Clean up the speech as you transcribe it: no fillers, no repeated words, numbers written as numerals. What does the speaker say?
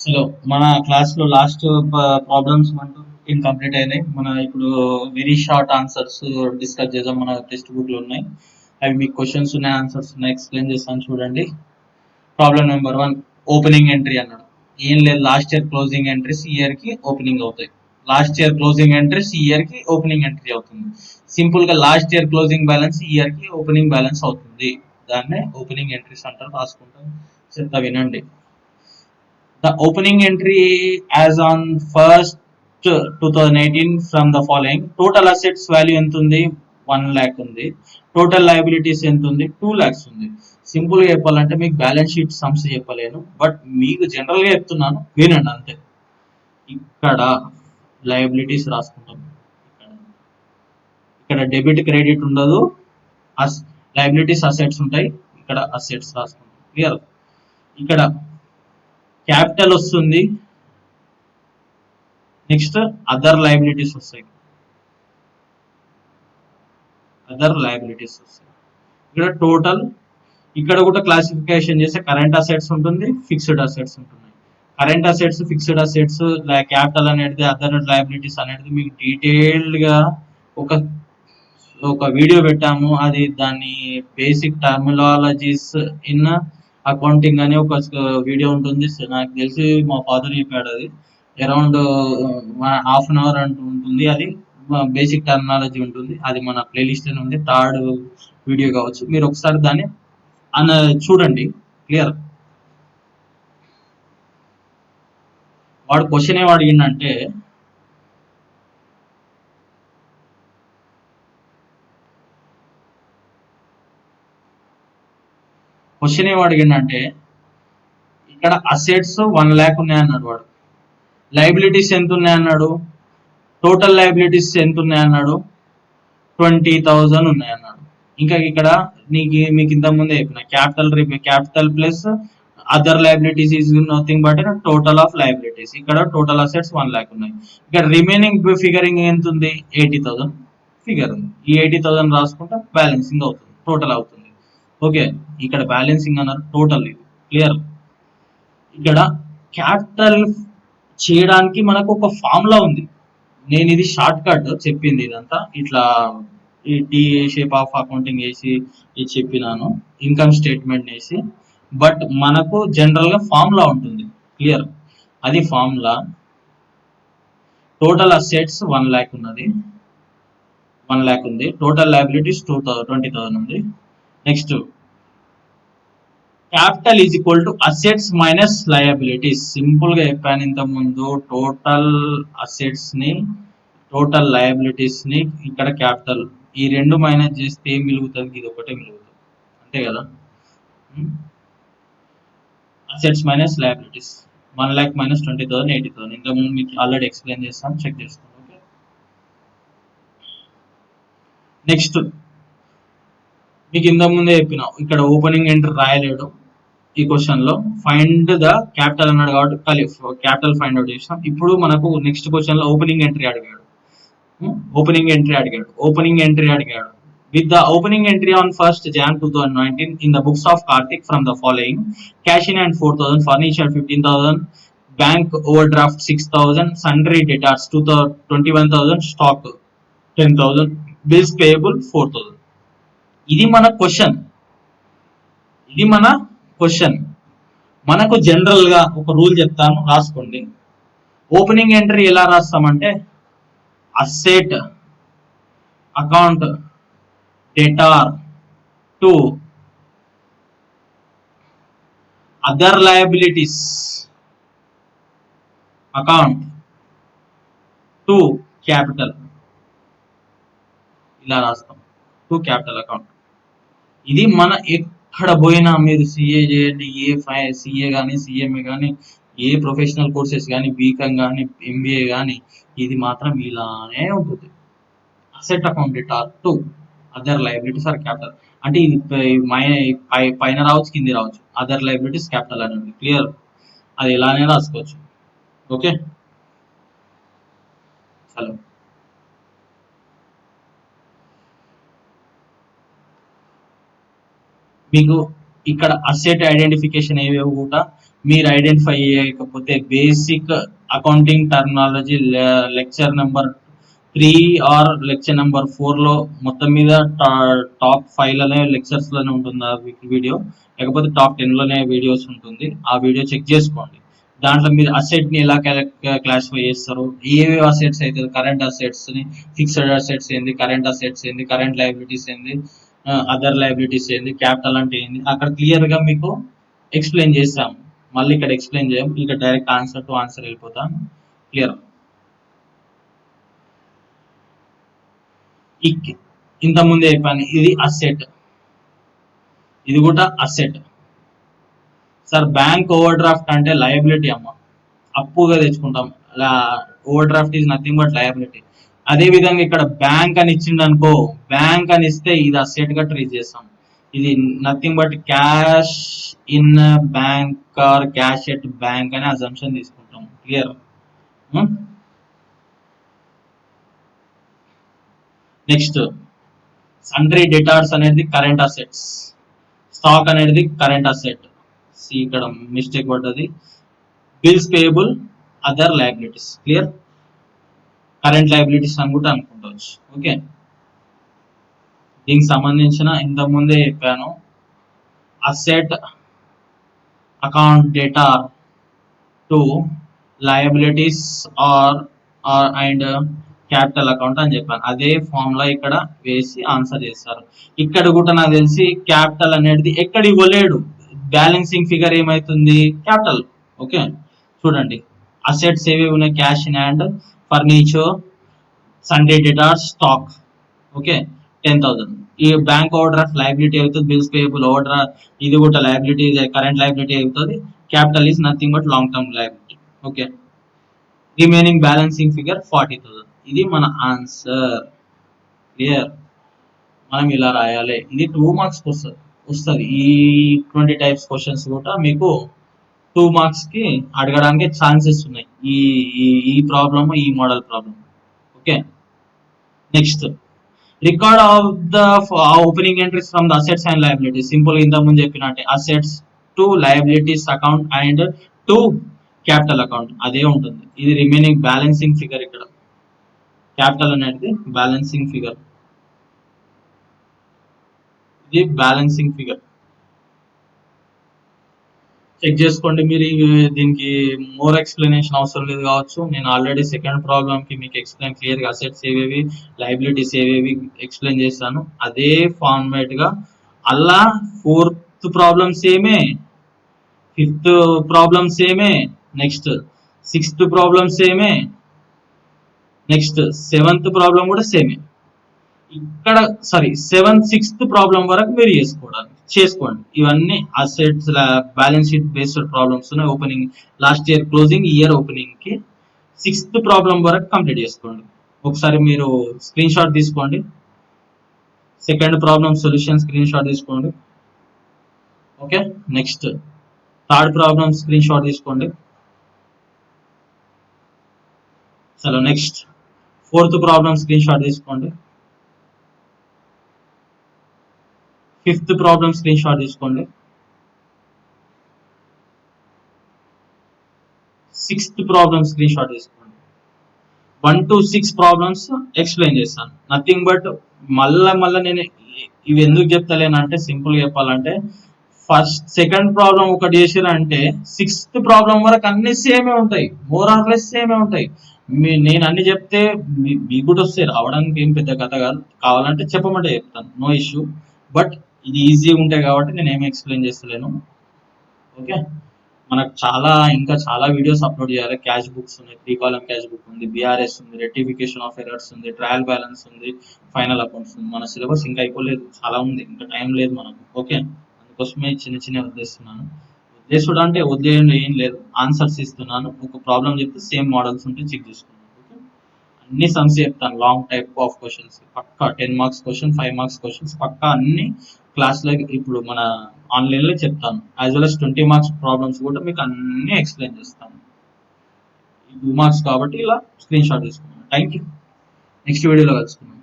So మన class లో last problems 1 to 15 complete అయినాయి. మన ఇప్పుడు వెరీ షార్ట్ ఆన్సర్స్ డిస్కస్ చేద్దాం. మన టెక్స్ట్ బుక్ లో ఉన్నాయి. అవి మీకు క్వశ్చన్స్ ఉన్నాయి, ఆన్సర్స్ ఉన్నాయి, ఎక్స్ప్లెయిన్ చేస్తాను చూడండి. ప్రాబ్లం నెంబర్ 1, ఓపెనింగ్ ఎంట్రీ అన్నాడు. ఏం లేదు, లాస్ట్ ఇయర్ క్లోజింగ్ ఎంట్రీస్ ఈ ఇయర్ కి ఓపెనింగ్ అవుతాయి. లాస్ట్ ఇయర్ క్లోజింగ్ ఎంట్రీస్ ఈ ఇయర్ కి ఓపెనింగ్ ఎంట్రీ అవుతుంది. సింపుల్ గా లాస్ట్ ఇయర్ క్లోజింగ్ బ్యాలెన్స్ ఈ ఇయర్ కి ఓపెనింగ్ బ్యాలెన్స్ అవుతుంది. దాన్నే ఓపెనింగ్ ఎంట్రీస్ అంటారు. రాసుకుంటాం, చెప్తా వినండి. The opening entry as on 1st 2018 from the following: total assets value ఎంత ఉంది? 1 lakh ఉంది. టోటల్ లయబిలిటీస్ ఎంత ఉంది? 2 lakhs ఉంది. సింపుల్ గా చెప్పాలంటే మీకు బ్యాలెన్స్ షీట్ సమ్స్ చెప్పలేను, బట్ మీకు జనరల్ గా చెప్తున్నాను, వినండి అంతే. ఇక్కడ లయబిలిటీస్ రాసుకుంటాం. ఇక్కడ డెబిట్ క్రెడిట్ ఉండదు, లయబిలిటీస్ అసెట్స్ ఉంటాయి. ఇక్కడ అసెట్స్ రాసుకుంటాం. క్లియర్? ఇక్కడ క్యాపిటల్ వస్తుంది. నెక్స్ట్ అదర్ లయబిలిటీస్ వస్తాయి. ఇక్కడ టోటల్, ఇక్కడ కూడా క్లాసిఫికేషన్ చేస్తే కరెంట్ అసెట్స్ ఉంటుంది, ఫిక్స్డ్ అసెట్స్ ఉంటున్నాయి. Current assets, fixed assets, capital అనేది, అదర్ లయబిలిటీస్ అనేది మీకు డీటెయిల్డ్ గా ఒక ఒక వీడియో పెట్టాము. అది దాని బేసిక్ టర్మినాలజీస్ ఇన్ అకౌంటింగ్ అనే ఒక వీడియో ఉంటుంది. నాకు తెలిసి మా ఫాదర్ చెప్పాడు. అది అరౌండ్ ½ అంటూ ఉంటుంది. అది బేసిక్ టర్మినాలజీ ఉంటుంది. అది మన ప్లేలిస్ట్ లో ఉంది. థర్డ్ వీడియో కావచ్చు. మీరు ఒకసారి దాన్ని చూడండి. క్లియర్? వాడు క్వశ్చన్ ఏం అడిగిందంటే, ఇక్కడ అసెట్స్ 1 lakh ఉన్నాయన్నాడు వాడు. లయబిలిటీస్ ఎంత ఉన్నాయన్నాడు? టోటల్ లయబిలిటీస్ ఎంత ఉన్నాయన్నాడు? 20,000 ఉన్నాయన్నాడు. ఇంకా ఇక్కడ మీకు ఇంత ముందే చెప్పిన capital plus other liabilities is nothing but total of liabilities. ఇక్కడ టోటల్ అసెట్స్ 1 lakh ఉన్నాయి. ఇక్కడ రిమైనింగ్ ఫిగరింగ్ ఎంత ఉంది? 80,000 ఫిగర్ ఉంది. ఈ 80,000 రాసుకుంటే బ్యాలెన్సింగ్ అవుతుంది, టోటల్ అవుతుంది. ఓకే, ఇక్కడ బ్యాలెన్సింగ్ అన్నారు, టోటల్. క్లియర్? ఇక్కడ క్యాపిటల్ చేయడానికి మనకు ఒక ఫార్ములా ఉంది. నేను ఇది షార్ట్ కట్ చెప్పింది, ఇదంతా ఇట్లా ఈ టీ షేప్ ఆఫ్ అకౌంటింగ్ వేసి ఇది చెప్పినాను, ఇన్కమ్ స్టేట్మెంట్ వేసి. బట్ మనకు జనరల్ గా ఫార్ములా ఉంటుంది. క్లియర్? అది ఫార్ములా. టోటల్ అసెట్స్ 1 lakh ఉన్నది, 1 lakh ఉంది. టోటల్ లయబిలిటీస్ 20,000 ఉంది. Next capital is equal to assets minus liabilities. Simple గా చెప్పాను ఇంత ముందు. టోటల్ అసెట్స్ ని, టోటల్ లయబిలిటీస్ ని, ఇక్కడ క్యాపిటల్, ఈ రెండు మైనస్ చేస్తే ఏం మిగులుతుంది? ఇది ఒకటే మిగులుతుంది, అంతే కదా. Assets minus liabilities 1 lakh minus 20,000 80,000. ఇంతకుముందు మీకు ఆల్రెడీ ఎక్స్ప్లెయిన్ చేస్తాను, చెక్ చేసుకోండి. ఓకే, నెక్స్ట్ మీకు ఇంత ముందే చెప్పిన, ఇక్కడ ఓపెనింగ్ ఎంట్రీ రాయలేడు ఈ క్వశ్చన్ లో. ఫైండ్ ద క్యాపిటల్ అన్నాడు కాబట్టి క్యాపిటల్ ఫైండ్ అవుట్ చేసినాం. ఇప్పుడు మనకు నెక్స్ట్ క్వశ్చన్ లో ఓపెనింగ్ ఎంట్రీ అడిగాడు. With the opening entry on 1st Jan 2019 in the books of Karthik from the following: cash in hand 4,000, furniture 15,000, bank overdraft 6,000, sundry debtors 21,000, stock 10,000, bills payable 4,000. ఇది మన question. మనకు general గా ఒక rule చెప్తాను, రాసుకోండి. Opening entry ఎలా రాస్తామంటే, asset account debtor to other liabilities account to capital, ఇలా రాస్తాం. To capital account. ఇది మన ఎక్కడ పోయినా మీరు సిఏ చేయండి, సిఏ కానీ, సిఎంఏ కానీ, ఏ ప్రొఫెషనల్ కోర్సెస్ కానీ, బీకామ్ కానీ, ఎంబీఏ కానీ, ఇది మాత్రం ఇలానే ఉంటుంది. Asset account debtor to other liabilities or capital. అంటే ఇది పైన రావచ్చు, కింది రావచ్చు. అదర్ లయబిలిటీస్ క్యాపిటల్ అని ఉంది. క్లియర్? అది ఎలానే రాసుకోవచ్చు. Okay, hello. మీకు ఇక్కడ అసెట్ ఐడెంటిఫికేషన్ ఏవేవి కూడా మీరు ఐడెంటిఫై చేయకపోతే basic accounting terminology lecture number 3 or lecture number 4 లో మొత్తం మీద టాప్ 5 లోనే లెక్చర్స్ లోనే ఉంటుంది ఆ వీడియో, లేకపోతే టాప్ 10 లోనే వీడియోస్ ఉంటుంది. ఆ వీడియో చెక్ చేసుకోండి. దాంట్లో మీరు అసెట్ ని ఎలా క్లాసిఫై చేస్తారు, ఏవే అసెట్స్ అయితే కరెంట్ అసెట్స్ ని, ఫిక్స్డ్ అసెట్స్ ఏంది, కరెంట్ అసెట్స్ ఏంది, కరెంట్ లయబిలిటీస్ ఏంది, అదర్ లయబిలిటీస్ ఏంది, క్యాపిటల్ అంటే ఏంది, అక్కడ క్లియర్ గా మీకు ఎక్స్ప్లెయిన్ చేస్తాం. మళ్ళీ ఇక్కడ ఎక్స్ప్లెయిన్ చేయం, ఇక్కడ డైరెక్ట్ ఆన్సర్ టు ఆన్సర్ వెళ్ళిపోతాం. క్లియర్. ఇంత ముందే చెప్పాను, ఇది అసెట్, ఇది కూడా asset. Sir bank over draft అంటే లయబిలిటీ అమ్మ, అప్పుగా తెచ్చుకుంటాం. Over draft is nothing but liability. అదే విధంగా ఇక్కడ బ్యాంక్ అని ఇచ్చిండు అనుకో, బ్యాంక్ అని ఇస్తే ఇది అసెట్ గా ట్రీట్ చేస్తాం. ఇది nothing but cash in bank or cash at bank అనే అజంప్షన్ తీసుకుంటాం. క్లియర్. నెక్స్ట్, సండ్రీ డెటార్స్ అనేది కరెంట్ అసెట్స్, స్టాక్ అనేది కరెంట్ అసెట్. ఇక్కడ మిస్టేక్ పడ్డది. Bills payable, other liabilities. Clear. Current liabilities అని కూడా అనుకుంటవచ్చు. ఓకే, దీనికి సంబంధించిన ఇంత ముందే చెప్పాను, asset account debtor to liabilities or and capital account అని చెప్పాను. అదే ఫార్ములా ఇక్కడ వేసి ఆన్సర్ చేస్తారు. ఇక్కడ కూడా నాకు తెలిసి క్యాపిటల్ అనేది ఎక్కడ ఇవ్వలేడు, బ్యాలెన్సింగ్ ఫిగర్ ఏమైతుంది, క్యాపిటల్. ఓకే, చూడండి అసెట్స్ ఏవి ఉన్నాయి, cash in hand, furniture, Sunday డేటార్స్, stock. Okay, 10,000. ఈ బ్యాంక్ ఓవర్ డ్రాఫ్ట్ లయబిలిటీ అవుతుంది, బిల్స్ పేయబుల్ ఓవర్ డ్రాఫ్ట్ ఇది కూడా లయబిలిటీ, కరెంట్ లయబిలిటీ అవుతుంది. Capital is nothing but long term liability. Okay, remaining balancing figure 40,000. ఇది మన ఆన్సర్. క్లియర్. మనం ఇలా రాయాలి. ఇది 2 మార్క్స్ వస్తుంది. ఈ 20 టైప్స్ క్వశ్చన్స్ కూడా మీకు 2 మార్క్స్ కి అడగడానికి ఛాన్సెస్ ఉన్నాయి, ఈ ఈ ప్రాబ్లమ్, ఈ model problem. Okay, next, record of the opening entries from the assets and liabilities. Simple ఇంత ముందు చెప్పినట్టే, assets to liabilities account and to capital account అదే ఉంటుంది. ఇది రిమైనింగ్ బ్యాలెన్సింగ్ ఫిగర్. ఇక్కడ క్యాపిటల్ అనేది బ్యాలెన్సింగ్ ఫిగర్, ఇది బ్యాలెన్సింగ్ ఫిగర్. చెక్ చేసుకోండి మీరు. దీనికి మోర్ ఎక్స్ప్లెనేషన్ అవసరం లేదు కావచ్చు. నేను ఆల్రెడీ సెకండ్ ప్రాబ్లమ్ కి మీకు ఎక్స్ప్లెయిన్ క్లియర్ గా అసెట్స్ ఏవేవి, లయబిలిటీస్ ఏవేవి ఎక్స్ప్లెయిన్ చేస్తాను. అదే ఫార్మాట్ గా అలా 4th ప్రాబ్లమ్ సేమే, 5th ప్రాబ్లమ్ సేమే, నెక్స్ట్ 6th ప్రాబ్లమ్ సేమే, నెక్స్ట్ 7th ప్రాబ్లమ్ కూడా సేమే. ఇక్కడ సారీ 6th ప్రాబ్లమ్ వరకు మీరు చేసుకోండి. ఇవన్నీ assets balance sheet based problems ఉన్నాయి. Opening last year closing, year opening కి 6th ప్రాబ్లమ్ వరకు కంప్లీట్ చేసుకోండి. ఒకసారి మీరు స్క్రీన్ షాట్ తీసుకోండి, second problem solution screenshot తీసుకోండి. Okay, next third problem screenshot తీసుకోండి. చలో next 4th problem screenshot తీసుకోండి. 5th ప్రాబ్లమ్ స్క్రీన్ షాట్ తీసుకోండి. 6th ప్రాబ్లమ్ స్క్రీన్ షాట్ తీసుకోండి. 1 to 6 ప్రాబ్లమ్స్ ఎక్స్ప్లెయిన్ చేస్తాను. నథింగ్ బట్ మళ్ళా నేను ఇవి ఎందుకు చెప్తలేనంటే, సింపుల్ చెప్పాలంటే, సెకండ్ ప్రాబ్లం ఒకటి చేసిరంటే 6th ప్రాబ్లం వరకు అన్ని సేమే ఉంటాయి, మోర్ ఆర్ లెస్ సేమే ఉంటాయి. నేను అన్ని చెప్తే మీకు కూడా వస్తాయి, రావడానికి ఏం పెద్ద కథ కాదు. కావాలంటే చెప్పమంటే చెప్తాను, నో ఇష్యూ. బట్ ఇది ఈజీగా ఉంటాయి కాబట్టి నేను ఏమి ఎక్స్ప్లెయిన్ చేస్తలేను. ఓకే, మనకు ఇంకా చాలా వీడియోస్ అప్లోడ్ చేయాలి. క్యాష్ బుక్స్ ఉన్నాయి, 3 కాలమ్ క్యాష్ బుక్ ఉంది, బిఆర్ఎస్ ఉంది, రెక్టిఫికేషన్ ఆఫ్ ఎర్రర్స్ ఉంది, ట్రయల్ బ్యాలెన్స్ ఉంది, ఫైనల్ అకౌంట్స్ ఉంది. మన సిలబస్ ఇంకా అయిపోలేదు, చాలా ఉంది, ఇంకా టైం లేదు మనకు. ఓకే, అందుకోసమే చిన్న వదిలేస్తున్నాను. వదిలేసుడు అంటే వదిలేయండి ఏం లేదు, ఆన్సర్స్ ఇస్తున్నాను. ఒక ప్రాబ్లం చెప్తే సేమ్ మోడల్స్ ఉంటే చెక్ చేసుకున్నాను. ఓకే, అన్ని సమ్స్ చెప్తాను, లాంగ్ టైప్ ఆఫ్ క్వశ్చన్స్ పక్కా 10 మార్క్స్ క్వశ్చన్, 5 మార్క్స్ క్వశ్చన్స్ పక్కా అన్ని క్లాస్ లో ఇప్పుడు మన ఆన్లైన్ లో చెప్తాను. As well as 20 marks problems కూడా మీకు అన్ని ఎక్స్ప్లెయిన్ చేస్తాను. 2 మార్క్స్ కాబట్టి ఇలా స్క్రీన్ షాట్ తీసుకున్నాను. Thank you. నెక్స్ట్ వీడియోలో కలుసుకుందాం.